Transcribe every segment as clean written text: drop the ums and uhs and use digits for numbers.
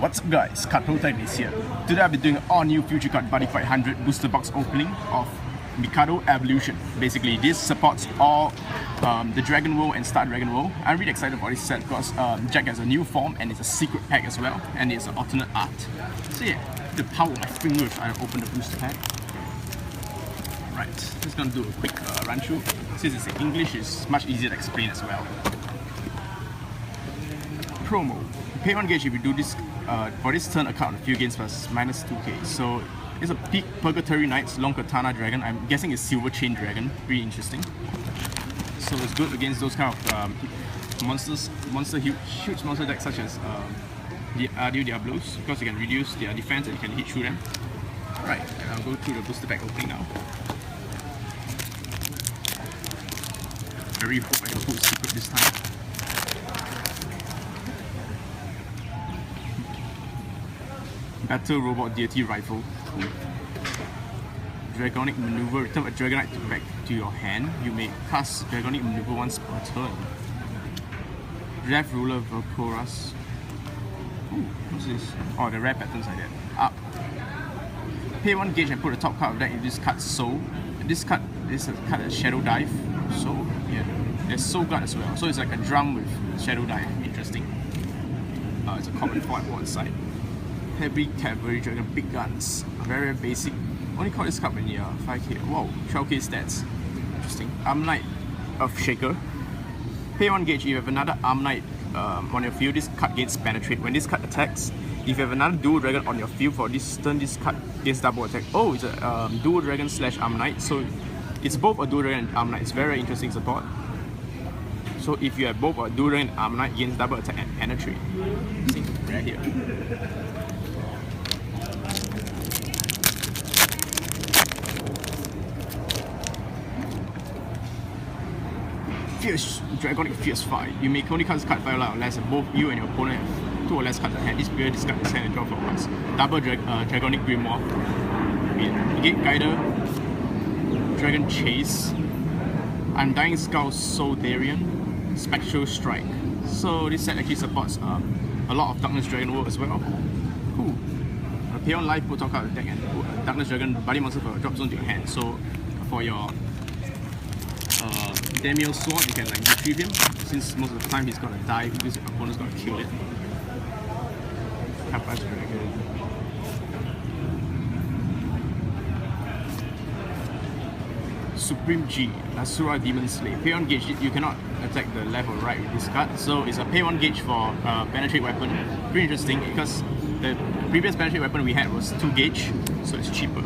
What's up guys, Card Protagonist here. Today I'll be doing an all new future card BuddyFight 100 booster box opening of Mikado Evolution. Basically this supports all the Dragon World and Star Dragon World. I'm really excited for this set because Jack has a new form and it's a secret pack as well, and it's an alternate art. So yeah, the power of my fingers, I open the booster pack. Right, just gonna do a quick run through. Since it's in English, it's much easier to explain as well. Promo. Pay 1 gauge if you do this for this turn account a few gains plus minus 2k. So it's a Peak Purgatory Knights Long Katana Dragon. I'm guessing it's Silver Chain Dragon. Pretty interesting. So it's good against those kind of monsters, huge monster decks such as the Adio Diablos, because you can reduce their defense and you can hit through them. Right, and I'll go through the booster pack opening now. I really hope I can pull secret this time. Battle Robot Deity Rifle. Cool. Dragonic Maneuver. Return a Dragonite back to your hand. You may cast Dragonic Maneuver once per turn. Draft Ruler Volcoras. Ooh, what's this? Oh, the rare patterns like that. Up. Pay 1 gauge and put the top card of that in this card's soul. This card is a card as Shadow Dive. So, yeah. There's Soul Guard as well. So it's like a drum with Shadow Dive. Interesting. It's a common foil on one side. Heavy Cavalry Dragon, big guns. Very basic. Only call this card when you are 5k. Whoa, 12k stats. Interesting. Arm Knight of Shaker. Pay 1 gauge. If you have another Arm Knight on your field, this card gains Penetrate. When this card attacks, if you have another Dual Dragon on your field for this turn, this card gains double attack. Oh, it's a Dual Dragon / Arm Knight. So it's both a Dual Dragon and Arm Knight. It's very interesting support. So if you have both a Dual Dragon and Arm Knight, gains double attack and Penetrate. See, right here. Fierce Dragonic Fierce Fight. You may only cast card fire unless both you and your opponent have 2 or less cards at hand. This player discard his hand and draw 4 cards. Double Dragonic Grimoire. Gate Guider. Dragon Chase. Undying Skull Soldarian. Spectral Strike. So this set actually supports a lot of Darkness Dragon World as well. Cool. Pay 1 life, put top card of the deck and put Darkness Dragon Buddy Monster for a drop zone to your hand. So for your Damiel Sword, you can like retrieve him, since most of the time he's gonna die because your opponent's gonna kill it. Kappa's Dragon. Supreme G, Asura Demon Slayer. Pay 1 gauge, you cannot attack the left or right with this card, so it's a pay 1 gauge for Penetrate weapon. Pretty interesting because the previous Penetrate weapon we had was 2 gauge, so it's cheaper.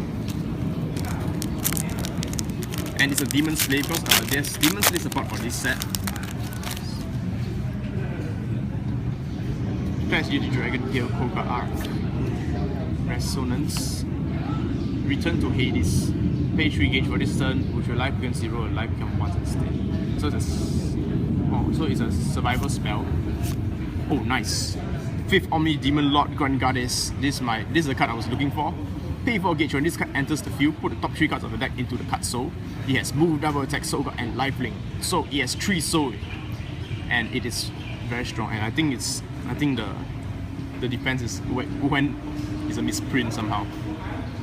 And it's a Demon Slayer because there's Demon Slayer support for this set. Fast Duty Dragon Tail Koga Arc. Resonance. Return to Hades. Pay 3 gauge for this turn, with your life becomes 0 and life becomes 1 instead. So it's a survival spell. Oh, nice. 5th Omni Demon Lord Grand Goddess. This is the card I was looking for. Pay 4 gauge when this card enters the field, put the top 3 cards of the deck into the card soul. It has move, double attack, soul guard, and lifelink. So it has 3 soul, and it is very strong. And I think the defense is when it's a misprint somehow.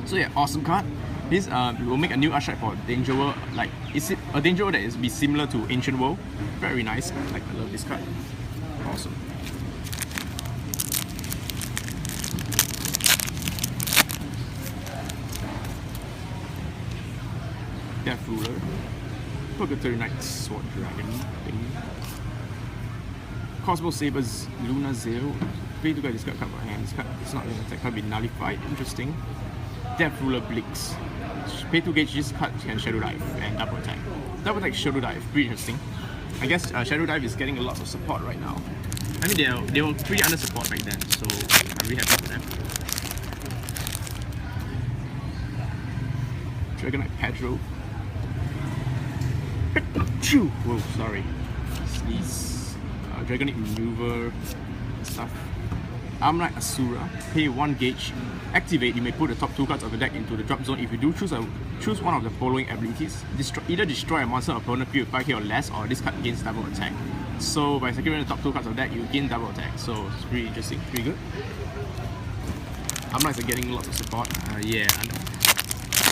So yeah, awesome card. This will make a new archetype for Danger World. Like, is it a Danger World that is be similar to Ancient World? Very nice. Like, I love this card. Awesome. Death Ruler, Purgatory Knights, Sword Dragon thing. Cosmo Sabers, Luna Zero. Pay to get this card from hand. This card is not an attack card, be nullified. Interesting. Death Ruler Blix. Pay 2 gauge, this card can Shadow Dive and double attack. Double attack Shadow Dive, pretty interesting. I guess Shadow Dive is getting a lot of support right now. I mean they were pretty under support back then, so I'm really happy for them. Dragonite Pedro. Whoa, sorry. Sneeze. Dragonic Maneuver stuff. Arm Knight Asura. Pay 1 gauge. Activate. You may put the top 2 cards of the deck into the drop zone. If you do, choose one of the following abilities. Either destroy a monster opponent field with 5k or less, or this card gains double attack. So by securing the top 2 cards of the deck, you gain double attack. So it's pretty interesting, pretty good. Amnites are getting lots of support. Yeah, and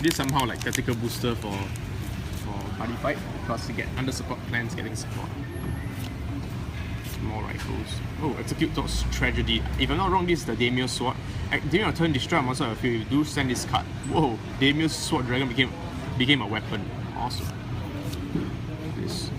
this is somehow like tactical booster for BuddyFight because you get under support clans getting support. More rifles. Oh, Execute Thoughts Tragedy. If I'm not wrong, this is the Daimyo Sword. During your turn, destroy a monster on the field. You do send this card. Whoa, Daimyo Sword Dragon became a weapon. Awesome. This.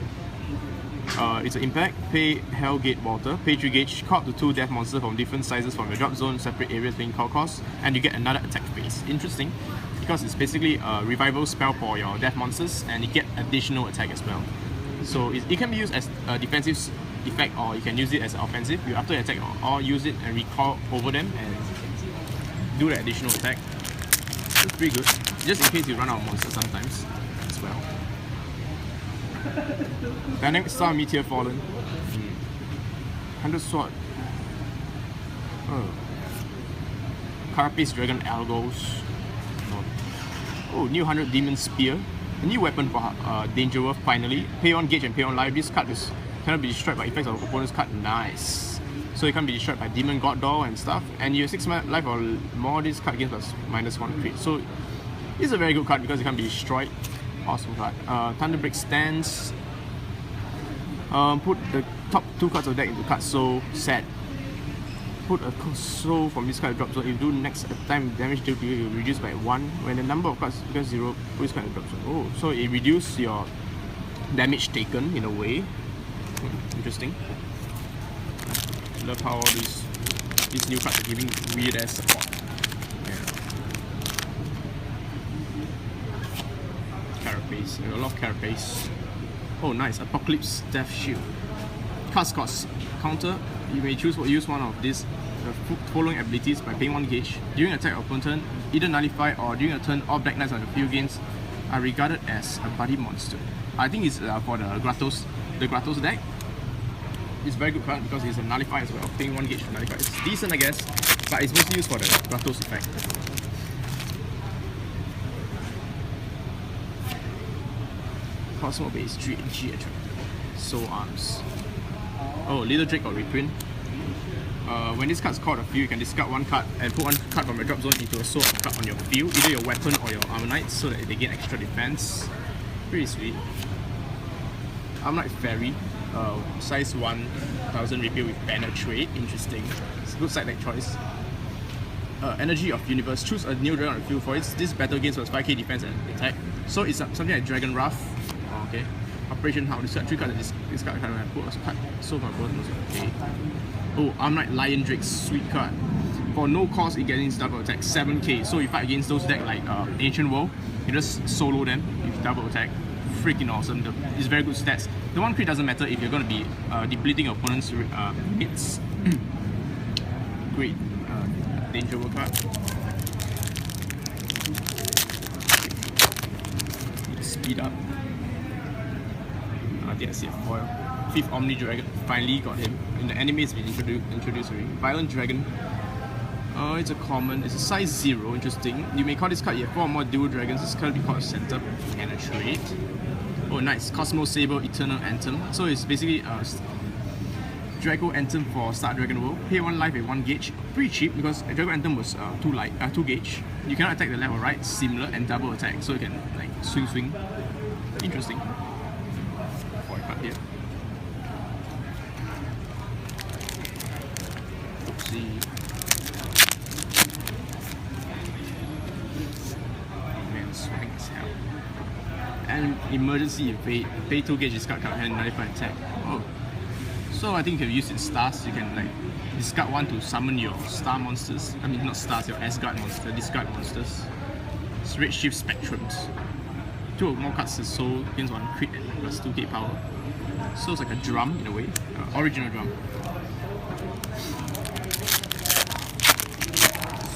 It's an impact. Pay Hellgate Water. Pay 3 gauge. Call up to 2 death monsters from different sizes from your drop zone, separate areas being call cost, and you get another attack phase. Interesting, because it's basically a revival spell for your death monsters, and you get additional attack as well. So it can be used as a defensive effect, or you can use it as an offensive. You after attack or use it and recall over them and do the additional attack. It's pretty good, just in case you run out of monsters sometimes as well. Dynamic Star Meteor Fallen. 100 Sword. Carapace Dragon Algos. Oh, new 100 Demon Spear. A new weapon for Danger Wolf finally. Pay on gauge and pay on life. This card cannot be destroyed by effects of opponent's card. Nice. So it can be destroyed by Demon God Doll and stuff. And you have 6 life or more. This card gains plus -1 crit. So it's a very good card because it can be destroyed. Awesome card. Thunderbreak Stance. Put the top 2 cards of the deck into card so set. Put a soul from this card drop zone. If you do next time damage dealt to you, you reduce by 1. When the number of cards becomes 0, put this card in drop zone. Oh, so it reduces your damage taken in a way. Interesting. Love how all these new cards are giving weird ass support. Carapace. I love Carapace. Oh, nice. Apocalypse Death Shield. Cast cost. Counter. You may use one of these following abilities by paying 1 gauge. During attack of opponent turn, either nullify or during a turn, all Black Knights on the field gains are regarded as a buddy monster. I think it's for the Gratos deck. It's very good card because it's a nullify as well. Paying 1 gauge to nullify. It's decent, I guess, but it's mostly used for the Gratos effect. Cosmo base 3G attractor. Soul Arms. Oh, Little Drake or Reprint. When this card's called a field, you can discard 1 card and put 1 card from your drop zone into a soul card on your field, either your weapon or your Armor Knights, so that they gain extra defense. Pretty sweet. Armor Knight Fairy. Size 1000 repeal with Penetrate. Interesting. It's a good side deck choice. Energy of Universe. Choose a new dragon on the field for it. This battle gains was 5k defense and attack. So it's something like Dragon Wrath. Okay. Operation Hound. Discard 3 cards and discard a card and put a card. So my bonus. Okay. Oh, Armor Knight Lion Drake. Sweet card. For no cost, it gains double attack. 7k. So if you fight against those decks like Ancient World, you just solo them with double attack. Freaking awesome. It's very good stats. The 1 crit doesn't matter if you're going to be depleting your opponent's hits. Great. Danger World card. Speed up. I think I see a foil. 5th Omni Dragon. Finally got him. In the anime, it's been introduced already. Violent Dragon. It's a common. It's a size 0. Interesting. You may call this card. You have 4 or more dual dragons. This card will be called Center Penetrate. Oh, nice. Cosmo Saber Eternal Anthem. So it's basically Draco Anthem for Start Dragon World. Pay 1 life at 1 gauge. Pretty cheap because Draco Anthem was 2 gauge. You cannot attack the left or right, similar, and double attack. So you can like swing. Interesting. Foil card here. Oopsie. Oh man, swing as hell. And emergency, pay 2 gauge, discard card and nullify attack. Oh. So I think you can use it stars. You can like discard 1 to summon your star monsters. I mean not stars, your Asgard monster, discard monsters. Redshift Spectrums. 2 or more cards to soul gains 1 crit and plus 2k power. So it's like a drum in a way. Original drum.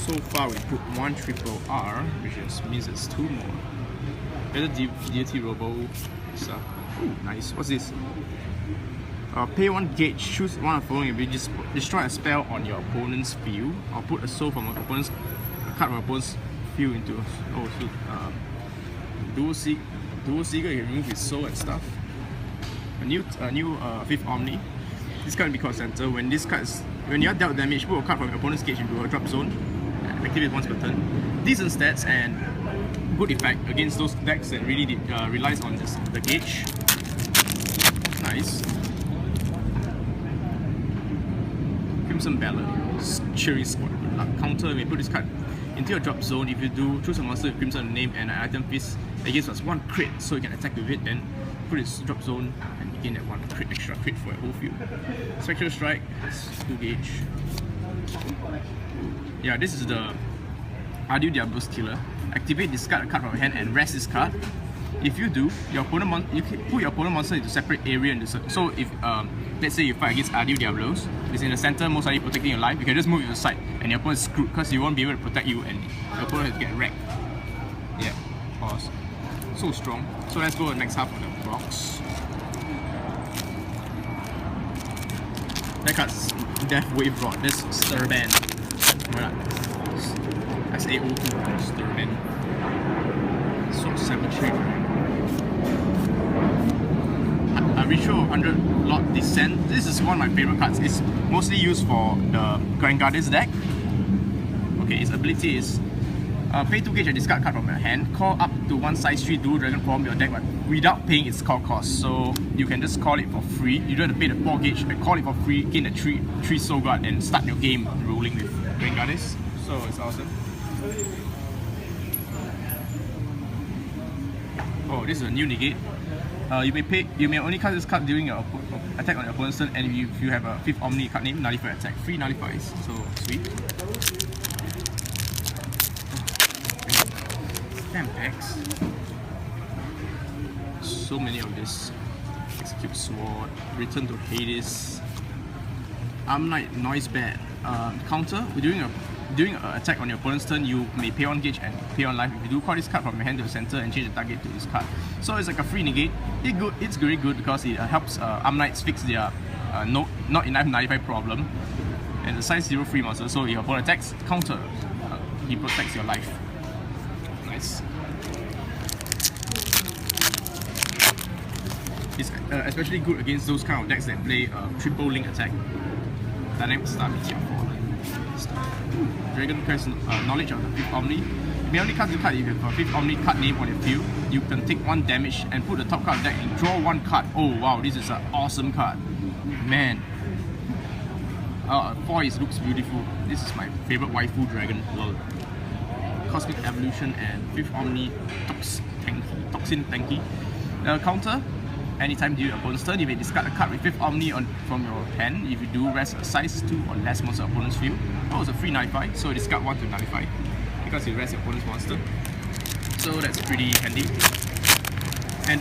So far we put 1 triple R, which means it's 2 more. Better deity robo stuff. Ooh, nice. What's this? Pay 1 gauge, choose one of the following abilities, destroy a spell on your opponent's field, or put a soul from a card from an opponent's field into Dual Seeker, you can remove his soul and stuff. A new 5th Omni. This card will be called Center. When you are dealt damage, put a card from your opponent's cage into a drop zone activate once per turn. Decent stats and good effect against those decks that really relies on the gauge. Nice. Crimson Ballad, Cheery Squad. Good luck. Counter, you may put this card into your drop zone. If you do, choose a monster with Crimson name and an item piece that gives us 1 crit, so you can attack with it, then put its drop zone and you gain that 1 crit, extra crit for your whole field. Spectral Strike, 2 gauge. Yeah, this is the Adu Diablo's killer. Activate, discard a card from your hand and rest this card. If you do, your opponent you can put your opponent monster into separate area in the circle. So if let's say you fight against Adu Diablos, it's in the center, most likely protecting your life, you can just move it to the side and your opponent's screwed because he won't be able to protect you and your opponent will get wrecked. Yeah, pause. So strong. So let's go to the next half of the box. That card's Death Wave Rod. This Sturban. That's AO2 Sturban. Sword Savagery. Ritual of 100 Lot Descent. This is one of my favorite cards. It's mostly used for the Grengadis deck. Okay, its ability is pay 2 gauge and discard card from your hand. Call up to 1 size 3 dual dragon from your deck, but without paying its call cost. So you can just call it for free. You don't have to pay the 4 gauge, but call it for free, gain the 3 Soul Guard, and start your game rolling with Grengadis. So it's awesome. Oh, this is a new negate. You may only cast this card during your attack on your opponent's turn, and if you have a 5th Omni card name, nullify attack. Free nullifies, so sweet. Damn packs. So many of this. Execute Sword, Return to Hades, Knight, Noise Bad. Counter, during an attack on your opponent's turn, you may pay 1 gauge and pay 1 life. If you do, call this card from your hand to the center and change the target to this card. So it's like a free negate. It's very good because it helps Knights fix their not enough nullify problem. And the size 0 free monster, so if your opponent attacks, counter, he protects your life. Nice. It's especially good against those kind of decks that play triple link attack. Dynamic Star BT04. Dragon Quest knowledge of the 5th Omni. You may only cast the card if you have a 5th Omni card name on your field. You can take 1 damage and put the top card of the deck and draw 1 card. Oh wow, this is an awesome card. Man. Voice looks beautiful. This is my favorite waifu dragon. Lol. Cosmic Evolution and 5th Omni Toxin Tanky. Counter. Anytime during your opponent's turn, you may discard a card with 5th Omni from your hand. If you do, rest a size 2 or less monster opponent's field. Oh, it's a free nullify, so discard 1 to nullify because you rest your opponent's monster. So that's pretty handy. And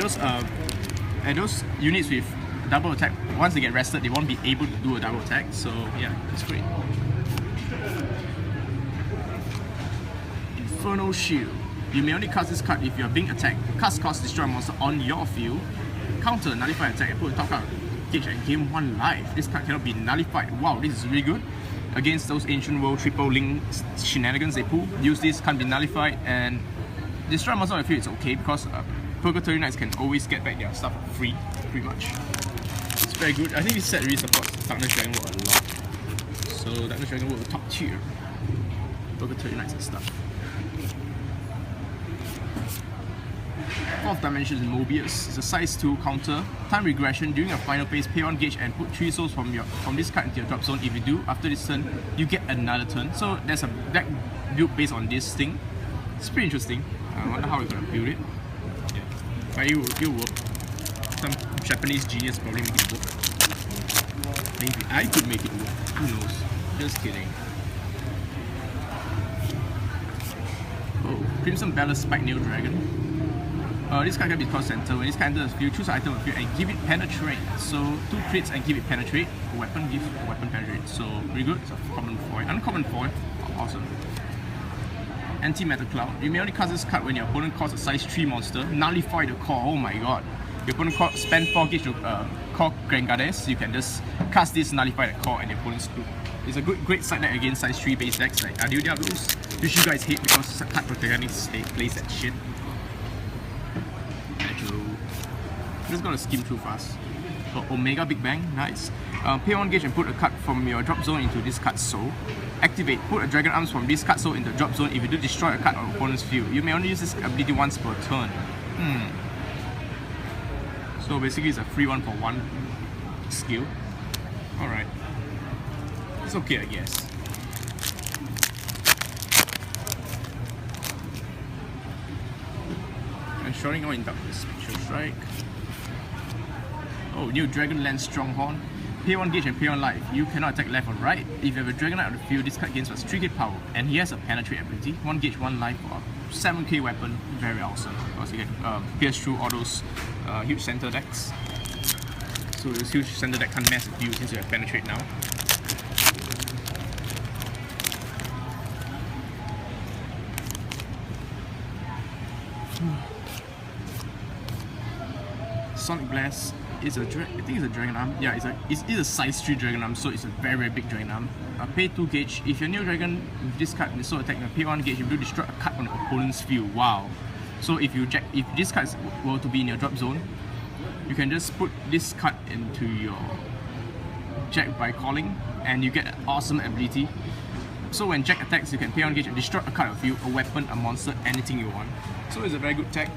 those units with double attack, once they get rested, they won't be able to do a double attack. So yeah, it's great. Infernal Shield. You may only cast this card if you are being attacked. Cast cost, destroy a monster on your field. Counter, nullify attack and put the top card gauge and gain 1 life. This card cannot be nullified. Wow, this is really good. Against those Ancient World triple link shenanigans they pull, use this, can't be nullified, and destroy monster on your field, it's okay because Purgatory Knights can always get back their stuff for free, pretty much. It's very good. I think this set really supports Darkness Dragon World a lot. So Darkness Dragon World top tier. Purgatory Knights and stuff. 4th Dimension is Mobius. It's a size 2 counter. Time regression. During your final phase, pay 1 gauge and put 3 souls from this card into your drop zone. If you do, after this turn, you get another turn. So there's a deck built based on this thing. It's pretty interesting. I wonder how we're gonna build it. Yeah. But it will work. Some Japanese genius probably make it work. Maybe I could make it work. Who knows? Just kidding. Oh, Crimson Ballad Spike Nail Dragon. This card can be called center. When this card enters the field, choose an item of the field and give it penetrate. So 2 crits and give it penetrate. A weapon gives a weapon penetrate. So really good. It's a common foil. Uncommon foil. Awesome. Anti-Matter Cloud. You may only cast this card when your opponent calls a size 3 monster. Nullify the call. Oh my god. Your opponent spend 4 gauge to call Grengadis. You can just cast this, nullify the call, and your opponent's screwed. It's a great side deck against size 3 base decks like Adu Diablos, which you guys hate because card protagonists plays that shit. I'm just gonna skim through fast. Omega Big Bang, nice. Pay 1 gauge and put a card from your drop zone into this card's soul. Activate, put a Dragon Arms from this card soul into drop zone. If you do destroy a card on opponent's field, you may only use this ability once per turn. So basically it's a free 1-for-1 skill. Alright. It's okay, I guess. And showing out in darkness, Spectral Strike. Oh, new Dragon Lance Stronghorn. Pay 1 gauge and pay 1 life. You cannot attack left or right. If you have a Dragonite on the field, this card gains plus 3k power. And he has a penetrate ability. 1 gauge, 1 life for a 7k weapon. Very awesome. Because you can pierce through all those huge center decks. So this huge center deck can't mess with you since you have penetrate now. Sonic Blast is I think it's a Dragon Arm. Yeah, it's a size 3 Dragon Arm, so it's a very big Dragon Arm. Pay 2 gauge. If your new dragon with this card in the soul attack, pay 1 gauge, you do destroy a card on the opponent's field. Wow. So if this card were to be in your drop zone, you can just put this card into your Jack by calling, and you get an awesome ability. So when Jack attacks, you can pay 1 gauge and destroy a card of you, a weapon, a monster, anything you want. So it's a very good tech.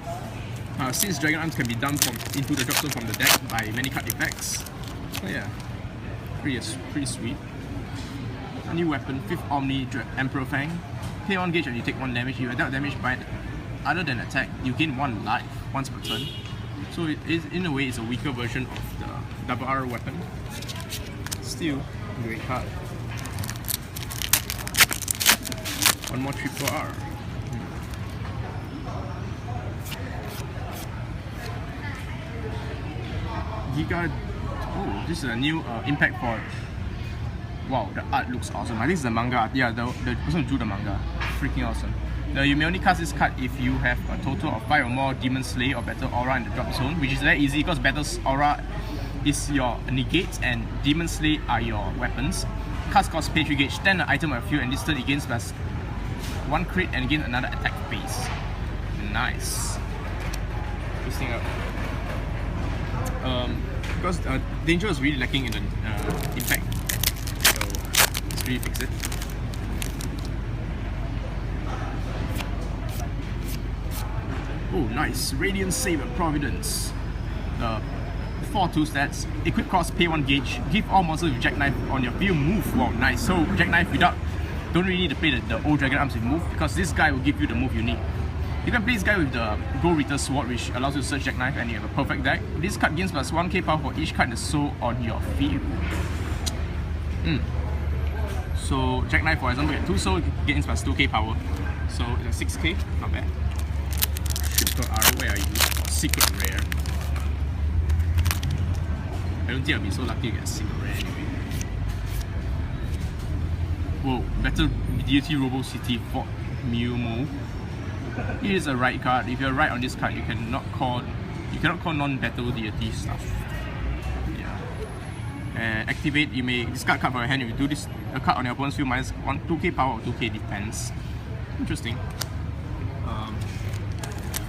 Since Dragon Arms can be dumped into the drop zone from the deck by many card effects. So yeah, pretty sweet. A new weapon, 5th Omni Emperor Fang. Pay 1 gauge and you take 1 damage. You dealt damage by other than attack, you gain 1 life once per turn. So it is, in a way, it's a weaker version of the double R weapon. Still, great card. One more triple R. Giga. Oh, this is a new impact for. Wow, the art looks awesome. I think it's the manga art. Yeah, the person who drew the manga. Freaking awesome. Now, you may only cast this card if you have a total of 5 or more Demon Slayer or Battle Aura in the drop zone, which is very easy because Battle's Aura is your negates and Demon Slayer are your weapons. Cast cost pay 3 gauge, stand an item on a field and this turn it gains plus 1 crit and gain another attack phase. Nice. Twisting up. Because danger is really lacking in the impact, so let's really fix it. Oh, nice. Radiant Saber Providence. 4/2 stats. Equip cost, pay 1 gauge. Give all monsters with Jackknife on your field move. Wow, nice. So Jackknife don't really need to play the old Dragon Arms with move because this guy will give you the move you need. You can play this guy with the Gold Reader Sword, which allows you to search Jackknife and you have a perfect deck. This card gains plus 1k power for each card in the soul on your field. So Jackknife, for example, get 2 soul, it gains plus 2k power. So it's a 6k, not bad. Triple R, where are you? Oh, secret rare. I don't think I'll be so lucky to get a secret rare anyway. Whoa, Battle Deity Robo City Fort Miumo. It is a right card. If you're right on this card, you cannot call non-battle deity stuff. Yeah. And activate, you may discard card from your hand. If you do this, a card on your opponent's field minus 2k power or 2k defense. Interesting.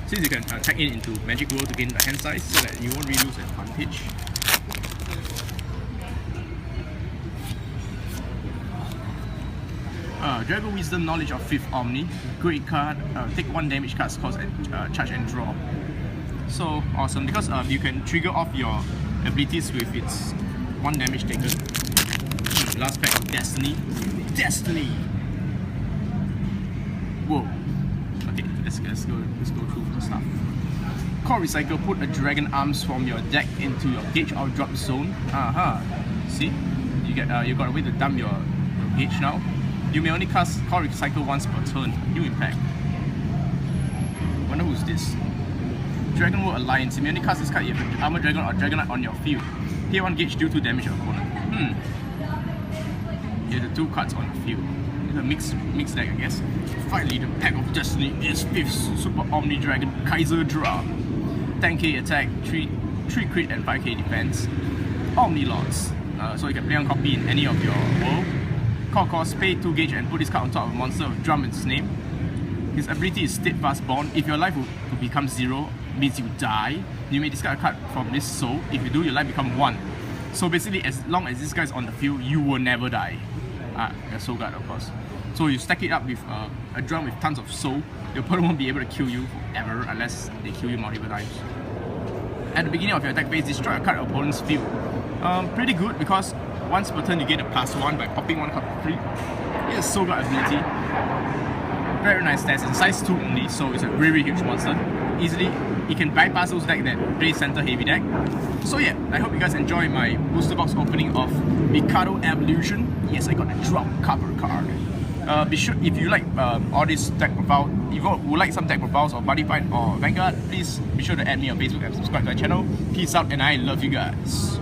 Since you can tag in into Magic World to gain the hand size, so that you won't really lose advantage. Dragon Wisdom Knowledge of 5th Omni. Great card. Take 1 damage cards, cost and charge and draw. So awesome because you can trigger off your abilities with its 1 damage taken. Last pack of Destiny. Destiny! Whoa. Okay, let's go through the stuff. Core Recycle, put a Dragon Arms from your deck into your gauge or drop zone. See? You got a way to dump your gauge now. You may only cast Core Recycle once per turn. New impact. Wonder who's this? Dragon World Alliance. You may only cast this card if you have an Armor Dragon or Dragonite on your field. Pay 1 gauge, deal 2 damage to your opponent. You have the 2 cards on the field. It's a mixed deck, I guess. Finally, the pack of destiny is 5th Super Omni Dragon Kaiser Dra. 10k attack, 3 crit and 5k defense. Omni Lords. So you can play on copy in any of your world. Core cost, pay 2 gauge and put this card on top of a monster with drum in its name. His ability is Steadfast Bond. If your life will become 0 means you die. You may discard a card from this soul. If you do, your life become 1. So basically, as long as this guy's on the field, you will never die. Your soul guard, of course. So you stack it up with a drum with tons of soul. Your opponent won't be able to kill you forever unless they kill you multiple times. At the beginning of your attack phase, destroy a card of opponent's field. Pretty good because once per turn you get a +1 by popping 1 card for free. It has soul guard ability. Very nice stats. It's size 2 only, so it's a very huge monster. Easily, it can bypass those decks that play center heavy deck. So yeah, I hope you guys enjoy my booster box opening of Mikado Evolution. Yes, I got a drop cover card. Be sure, if you like all this deck profile, if you would like some deck profiles or BuddyFight or Vanguard, please be sure to add me on Facebook and subscribe to my channel. Peace out and I love you guys.